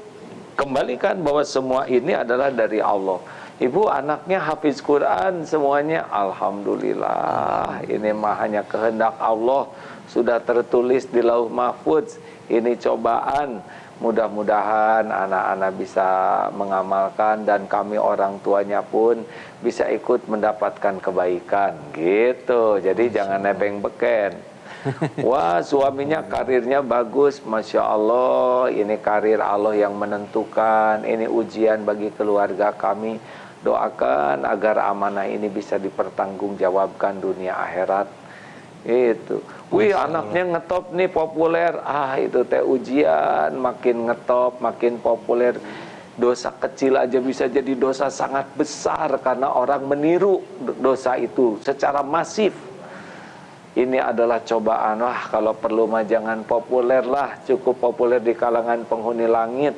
kembalikan bahwa semua ini adalah dari Allah. Ibu anaknya hafiz Quran semuanya, alhamdulillah. Ini mah hanya kehendak Allah, sudah tertulis di Lauh Mahfudz. Ini cobaan. Mudah-mudahan anak-anak bisa mengamalkan dan kami orang tuanya pun bisa ikut mendapatkan kebaikan gitu. Jadi jangan nebeng beken. Wah, suaminya karirnya bagus, Masya Allah. Ini karir Allah yang menentukan. Ini ujian bagi keluarga kami. Doakan agar amanah ini bisa dipertanggungjawabkan dunia akhirat. Itu. Wih, anaknya ngetop nih, populer. Itu teh ujian, makin ngetop, makin populer. Dosa kecil aja bisa jadi dosa sangat besar karena orang meniru dosa itu secara masif. Ini adalah cobaan. Kalau perlu mah jangan populer lah, cukup populer di kalangan penghuni langit.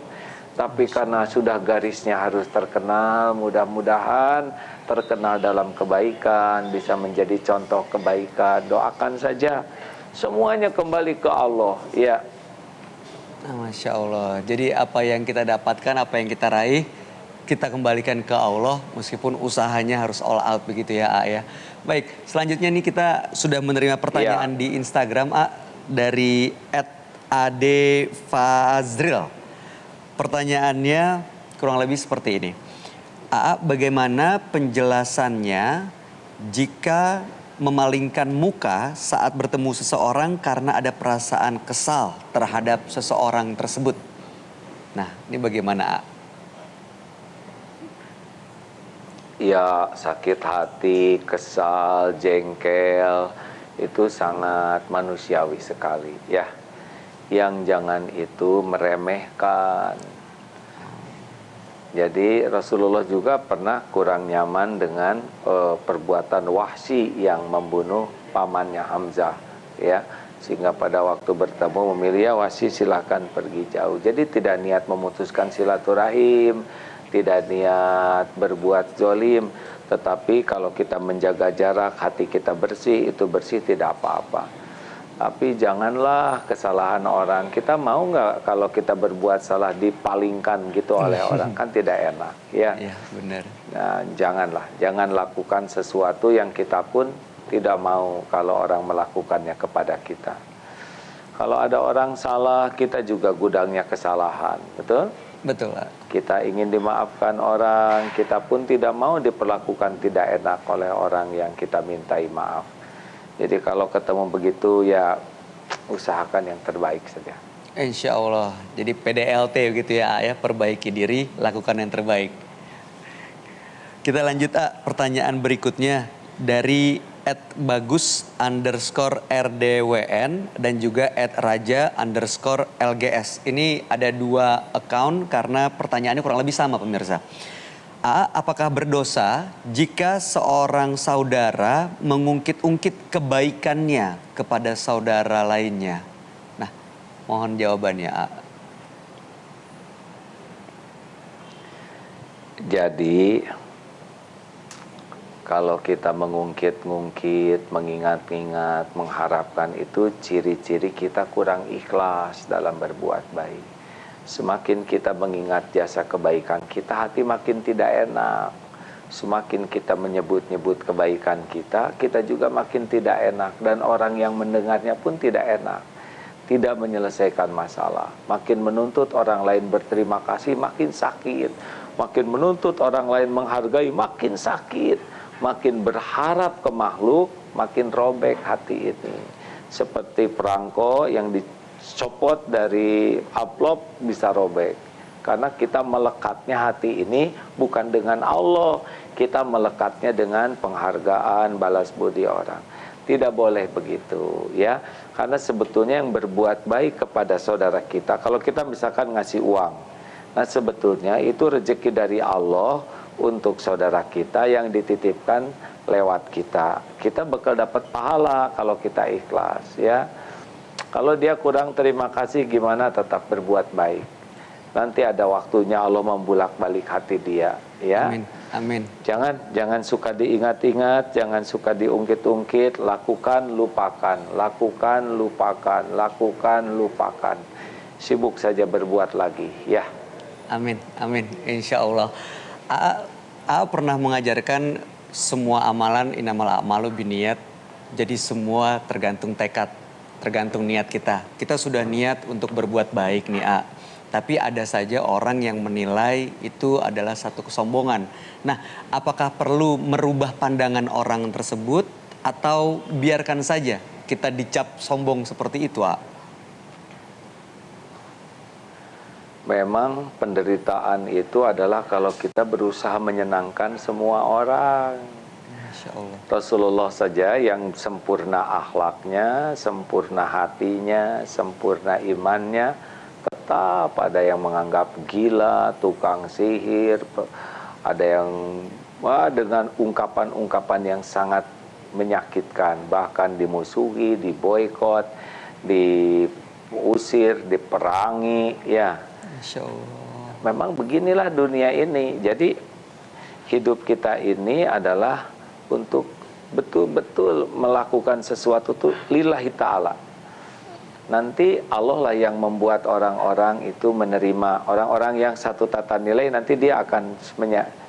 Tapi karena sudah garisnya harus terkenal, mudah-mudahan terkenal dalam kebaikan, bisa menjadi contoh kebaikan. Doakan saja, semuanya kembali ke Allah. Ya.
Masya Allah. Jadi apa yang kita dapatkan, apa yang kita raih, kita kembalikan ke Allah meskipun usahanya harus all out begitu ya A ya. Baik, selanjutnya nih kita sudah menerima pertanyaan di Instagram A dari @adefazril. Pertanyaannya kurang lebih seperti ini. A, bagaimana penjelasannya jika memalingkan muka saat bertemu seseorang karena ada perasaan kesal terhadap seseorang tersebut? Nah, ini bagaimana A?
Ya, sakit hati, kesal, jengkel, itu sangat manusiawi sekali ya. Yang jangan itu meremehkan. Jadi Rasulullah juga pernah kurang nyaman dengan perbuatan Wahsy yang membunuh pamannya Hamzah ya. Sehingga pada waktu bertemu memilih, ya Wahsy silahkan pergi jauh. Jadi tidak niat memutuskan silaturahim, tidak niat berbuat zolim, tetapi kalau kita menjaga jarak, hati kita bersih, itu bersih tidak apa-apa. Tapi janganlah kesalahan orang. Kita mau nggak kalau kita berbuat salah dipalingkan gitu oleh orang, kan tidak enak ya.
Iya, benar.
Nah, jangan lakukan sesuatu yang kita pun tidak mau kalau orang melakukannya kepada kita. Kalau ada orang salah, kita juga gudangnya kesalahan, betul?
Betul Pak.
Kita ingin dimaafkan orang, kita pun tidak mau diperlakukan tidak enak oleh orang yang kita mintai maaf. Jadi kalau ketemu begitu ya usahakan yang terbaik saja.
Insya Allah. Jadi PDLT gitu ya, ya, perbaiki diri, lakukan yang terbaik. Kita lanjut pertanyaan berikutnya dari @bagus_rdwn dan juga @raja_lgs. Ini ada 2 account karena pertanyaannya kurang lebih sama pemirsa. A, apakah berdosa jika seorang saudara mengungkit-ungkit kebaikannya kepada saudara lainnya? Nah, mohon jawabannya A.
Jadi kalau kita mengungkit-ungkit, mengingat-ingat, mengharapkan, itu ciri-ciri kita kurang ikhlas dalam berbuat baik. Semakin kita mengingat jasa kebaikan kita, hati makin tidak enak. Semakin kita menyebut-nyebut kebaikan kita, kita juga makin tidak enak. Dan orang yang mendengarnya pun tidak enak. Tidak menyelesaikan masalah. Makin menuntut orang lain berterima kasih, makin sakit. Makin menuntut orang lain menghargai, makin sakit. Makin berharap ke makhluk, makin robek hati ini. Seperti perangko yang dicopot dari amplop bisa robek. Karena kita melekatnya hati ini bukan dengan Allah, kita melekatnya dengan penghargaan, balas budi orang. Tidak boleh begitu ya. Karena sebetulnya yang berbuat baik kepada saudara kita, kalau kita misalkan ngasih uang, nah sebetulnya itu rezeki dari Allah untuk saudara kita yang dititipkan lewat kita. Kita bakal dapat pahala kalau kita ikhlas ya. Kalau dia kurang terima kasih gimana, tetap berbuat baik. Nanti ada waktunya Allah membulak-balik hati dia ya.
Amin. Amin.
Jangan suka diingat-ingat, jangan suka diungkit-ungkit, lakukan, lupakan, lakukan, lupakan, lakukan, lupakan. Sibuk saja berbuat lagi ya.
Amin. Amin. Insya Allah. A pernah mengajarkan semua amalan innamal a'malu binniyat. Jadi semua tergantung tekad, tergantung niat kita. Kita sudah niat untuk berbuat baik nih A. Tapi ada saja orang yang menilai itu adalah satu kesombongan. Nah, apakah perlu merubah pandangan orang tersebut atau biarkan saja kita dicap sombong seperti itu A?
Memang penderitaan itu adalah kalau kita berusaha menyenangkan semua orang.
Masya Allah.
Rasulullah saja yang sempurna akhlaknya, sempurna hatinya, sempurna imannya, tetap ada yang menganggap gila, tukang sihir, ada yang dengan ungkapan-ungkapan yang sangat menyakitkan, bahkan dimusuhi, diboikot, diusir, diperangi ya.
Masya Allah.
memang beginilah dunia ini. Jadi hidup kita ini adalah untuk betul-betul melakukan sesuatu itu lillahi ta'ala. Nanti Allah lah yang membuat orang-orang itu menerima. Orang-orang yang satu tata nilai nanti dia akan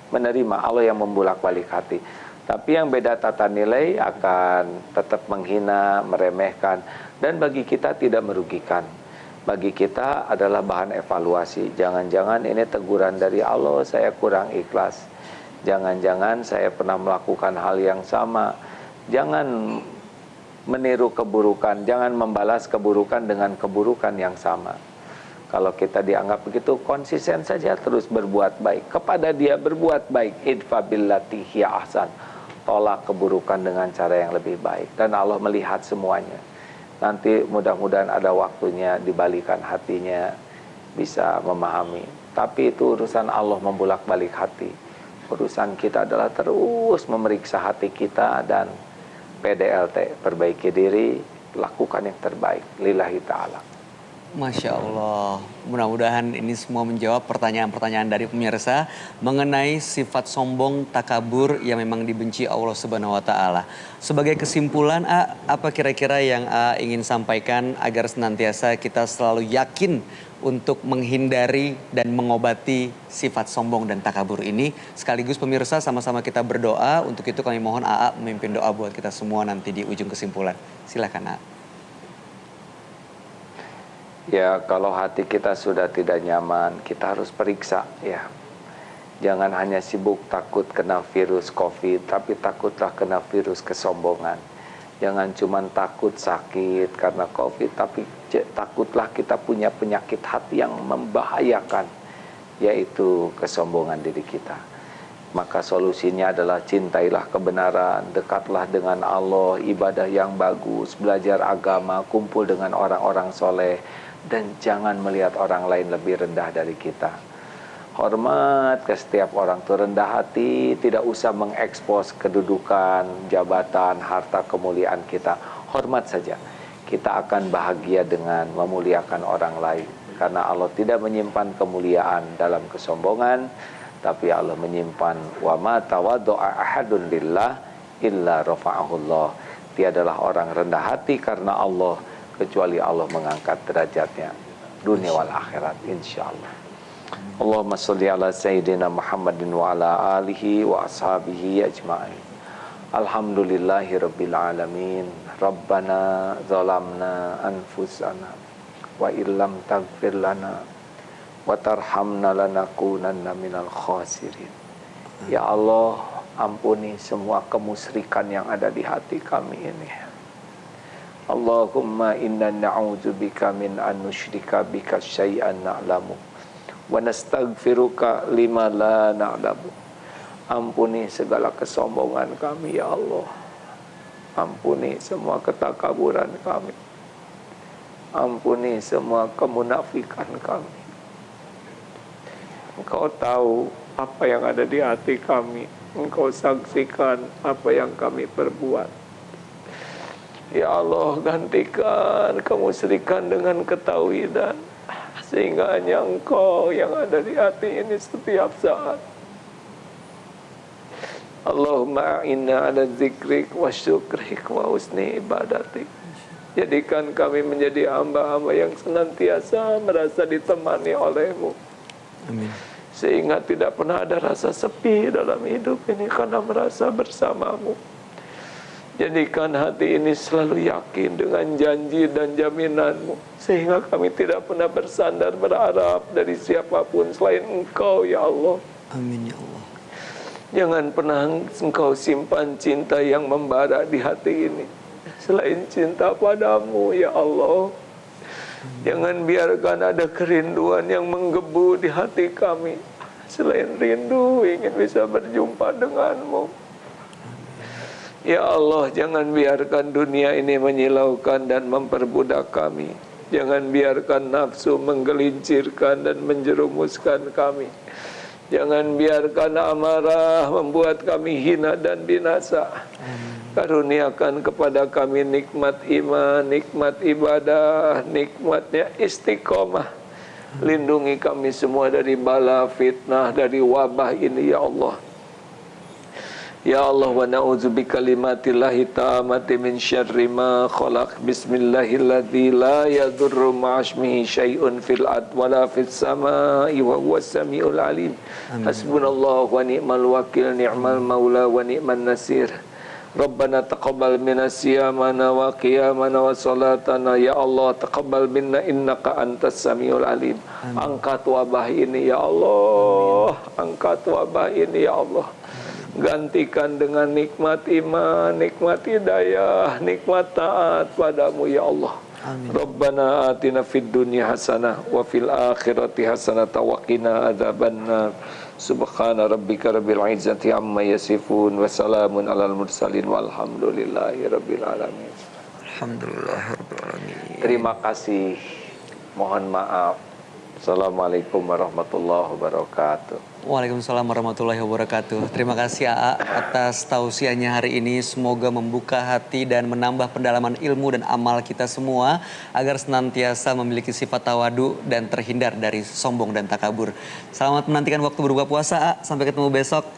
menerima. Allah yang membulak-balik hati. Tapi yang beda tata nilai akan tetap menghina, meremehkan. Dan bagi kita tidak merugikan. Bagi kita adalah bahan evaluasi. Jangan-jangan ini teguran dari Allah, saya kurang ikhlas. Jangan-jangan saya pernah melakukan hal yang sama. Jangan meniru keburukan, jangan membalas keburukan dengan keburukan yang sama. Kalau kita dianggap begitu, konsisten saja terus berbuat baik. Kepada dia berbuat baik. Idfa billati hiya ahsan. Tolak keburukan dengan cara yang lebih baik. Dan Allah melihat semuanya. Nanti mudah-mudahan ada waktunya dibalikan hatinya, bisa memahami. Tapi itu urusan Allah membulak-balik hati. Urusan kita adalah terus memeriksa hati kita dan PDLT, perbaiki diri, lakukan yang terbaik lillahi ta'ala.
Masya Allah, mudah-mudahan ini semua menjawab pertanyaan-pertanyaan dari pemirsa mengenai sifat sombong, takabur yang memang dibenci Allah Subhanahu wa Ta'ala. Sebagai kesimpulan, apa kira-kira yang ingin sampaikan agar senantiasa kita selalu yakin untuk menghindari dan mengobati sifat sombong dan takabur ini? Sekaligus pemirsa sama-sama kita berdoa. Untuk itu kami mohon memimpin doa buat kita semua nanti di ujung kesimpulan. Silakan
Ya, kalau hati kita sudah tidak nyaman, kita harus periksa ya. Jangan hanya sibuk takut kena virus COVID, tapi takutlah kena virus kesombongan. Jangan cuma takut sakit karena COVID, tapi takutlah kita punya penyakit hati yang membahayakan, yaitu kesombongan diri kita. Maka solusinya adalah cintailah kebenaran, dekatlah dengan Allah, ibadah yang bagus, belajar agama, kumpul dengan orang-orang soleh, dan jangan melihat orang lain lebih rendah dari kita. Hormat ke setiap orang itu, rendah hati, tidak usah mengekspos kedudukan, jabatan, harta, kemuliaan kita. Hormat saja. Kita akan bahagia dengan memuliakan orang lain. Karena Allah tidak menyimpan kemuliaan dalam kesombongan, tapi Allah menyimpan wa ma tawaddu'a ahadun lillah illa rafa'ahullah. Tiadalah orang rendah hati karena Allah, kecuali Allah mengangkat derajatnya dunia wal akhirat insyaallah. Allahumma sholli ala sayyidina Muhammadin wa ala alihi wa ashabihi ajma'in. Alhamdulillahi rabbil alamin. Rabbana zalamna anfusana wa illam taghfir lana wa tarhamna lanakunanna minal khasirin. Ya Allah, ampuni semua kemusyrikan yang ada di hati kami ini. Allahumma inna na'udzubika min an nusyrika bika syai'an na'lamu wa nastaghfiruka lima la na'lamu. Ampuni segala kesombongan kami ya Allah. Ampuni semua ketakaburan kami. Ampuni semua kemunafikan kami. Engkau tahu apa yang ada di hati kami. Engkau saksikan apa yang kami perbuat. Ya Allah, gantikan kemusyrikan dengan ketauhidan, sehingga hanya Engkau yang ada di hati ini setiap saat. Allahumma inna ala dzikrik wa syukrik wa husni ibadatik. Jadikan kami menjadi hamba-hamba yang senantiasa merasa ditemani oleh-Mu.
Amin.
Sehingga tidak pernah ada rasa sepi dalam hidup ini karena merasa bersama-Mu. Jadikan hati ini selalu yakin dengan janji dan jaminan-Mu, sehingga kami tidak pernah bersandar berharap dari siapapun selain Engkau ya Allah.
Amin ya Allah.
Jangan pernah Engkau simpan cinta yang membara di hati ini selain cinta padamu ya Allah. Jangan biarkan ada kerinduan yang menggebu di hati kami selain rindu ingin bisa berjumpa denganmu. Ya Allah, jangan biarkan dunia ini menyilaukan dan memperbudak kami. Jangan biarkan nafsu menggelincirkan dan menjerumuskan kami. Jangan biarkan amarah membuat kami hina dan binasa. Karuniakan kepada kami nikmat iman, nikmat ibadah, nikmatnya istiqomah. Lindungi kami semua dari bala, fitnah, dari wabah ini ya Allah. Ya Allah, wa na'udzu bikalimatillahi tammati min syarri ma khalaq. Bismillahilladzi la yadurru ma'asmihi syai'un fil ard wala fis samai wa huwas samiul alim. Hasbunallahu wa ni'mal wakil, ni'mal maula wa ni'man nasir. Rabbana taqabbal minna siyamana wa qiyamana wa salatana. Ya Allah, taqabbal minna innaka antas samiul alim. Angkat wabah ini ya Allah. Angkat wabah ini ya Allah. Gantikan dengan nikmat iman, nikmat hidayah, nikmat taat padamu ya Allah.
Amin.
Rabbana atina fid dunya hasanah wa fil akhirati hasanah wa qina adzabannar. Subhana rabbika rabbil izzati amma yasifun wa salamun alal mursalin walhamdulillahi rabbil alamin.
Alhamdulillahirabbil alamin.
Terima kasih. Mohon maaf. Assalamualaikum warahmatullahi wabarakatuh.
Waalaikumsalam warahmatullahi wabarakatuh. Terima kasih AA atas tausiahnya hari ini. Semoga membuka hati dan menambah pendalaman ilmu dan amal kita semua agar senantiasa memiliki sifat tawadu dan terhindar dari sombong dan takabur. Selamat menantikan waktu berbuka puasa AA. Sampai ketemu besok.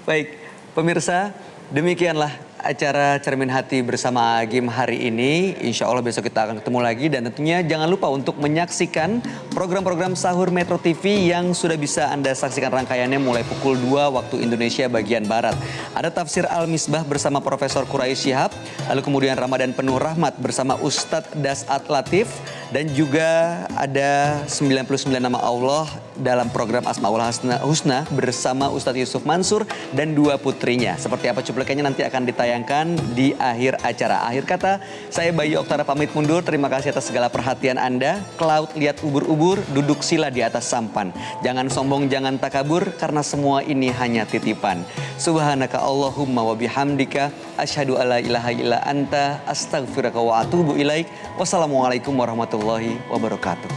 Baik, pemirsa, demikianlah acara Cermin Hati bersama Agim hari ini. Insya Allah besok kita akan ketemu lagi. Dan tentunya jangan lupa untuk menyaksikan program-program Sahur Metro TV yang sudah bisa Anda saksikan rangkaiannya mulai pukul 2 waktu Indonesia bagian Barat. Ada Tafsir Al-Misbah bersama Profesor Quraisy Shihab. Lalu kemudian Ramadan Penuh Rahmat bersama Ustadz Dasat Latif. Dan juga ada 99 nama Allah dalam program Asmaul Husna bersama Ustadz Yusuf Mansur dan 2 putrinya. Seperti apa cuplikannya nanti akan ditayangkan di akhir acara. Akhir kata, saya Bayu Oktara pamit mundur. Terima kasih atas segala perhatian Anda. Ke laut lihat ubur-ubur, duduk sila di atas sampan. Jangan sombong, jangan takabur, karena semua ini hanya titipan. Subhanaka Allahumma wa bihamdika, asyhadu alla ilaha illa anta, astaghfiruka wa atubu ilaik. Wassalamualaikum warahmatullahi wabarakatuh.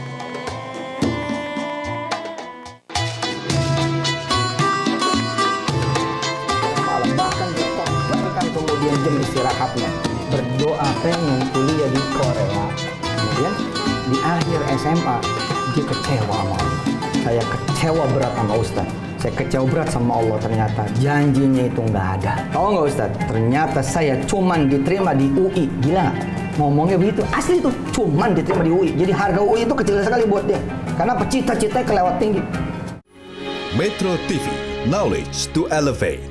Bahkan dikobarkan kemudian jam istirahatnya, berdoa pengen kuliah di Korea. Kemudian di akhir SMA dia kecewa sama Allah. Saya kecewa berat sama Ustaz. Saya kecewa berat sama Allah, ternyata janjinya itu nggak ada. Tahu nggak Ustaz? Ternyata saya cuman diterima di UI. Gila nggak? Ngomongnya begitu, asli tuh cuman diterima di UI. Jadi harga UI itu kecil sekali buat dia. Karena cita-citanya kelewat tinggi.
Metro TV, knowledge to elevate.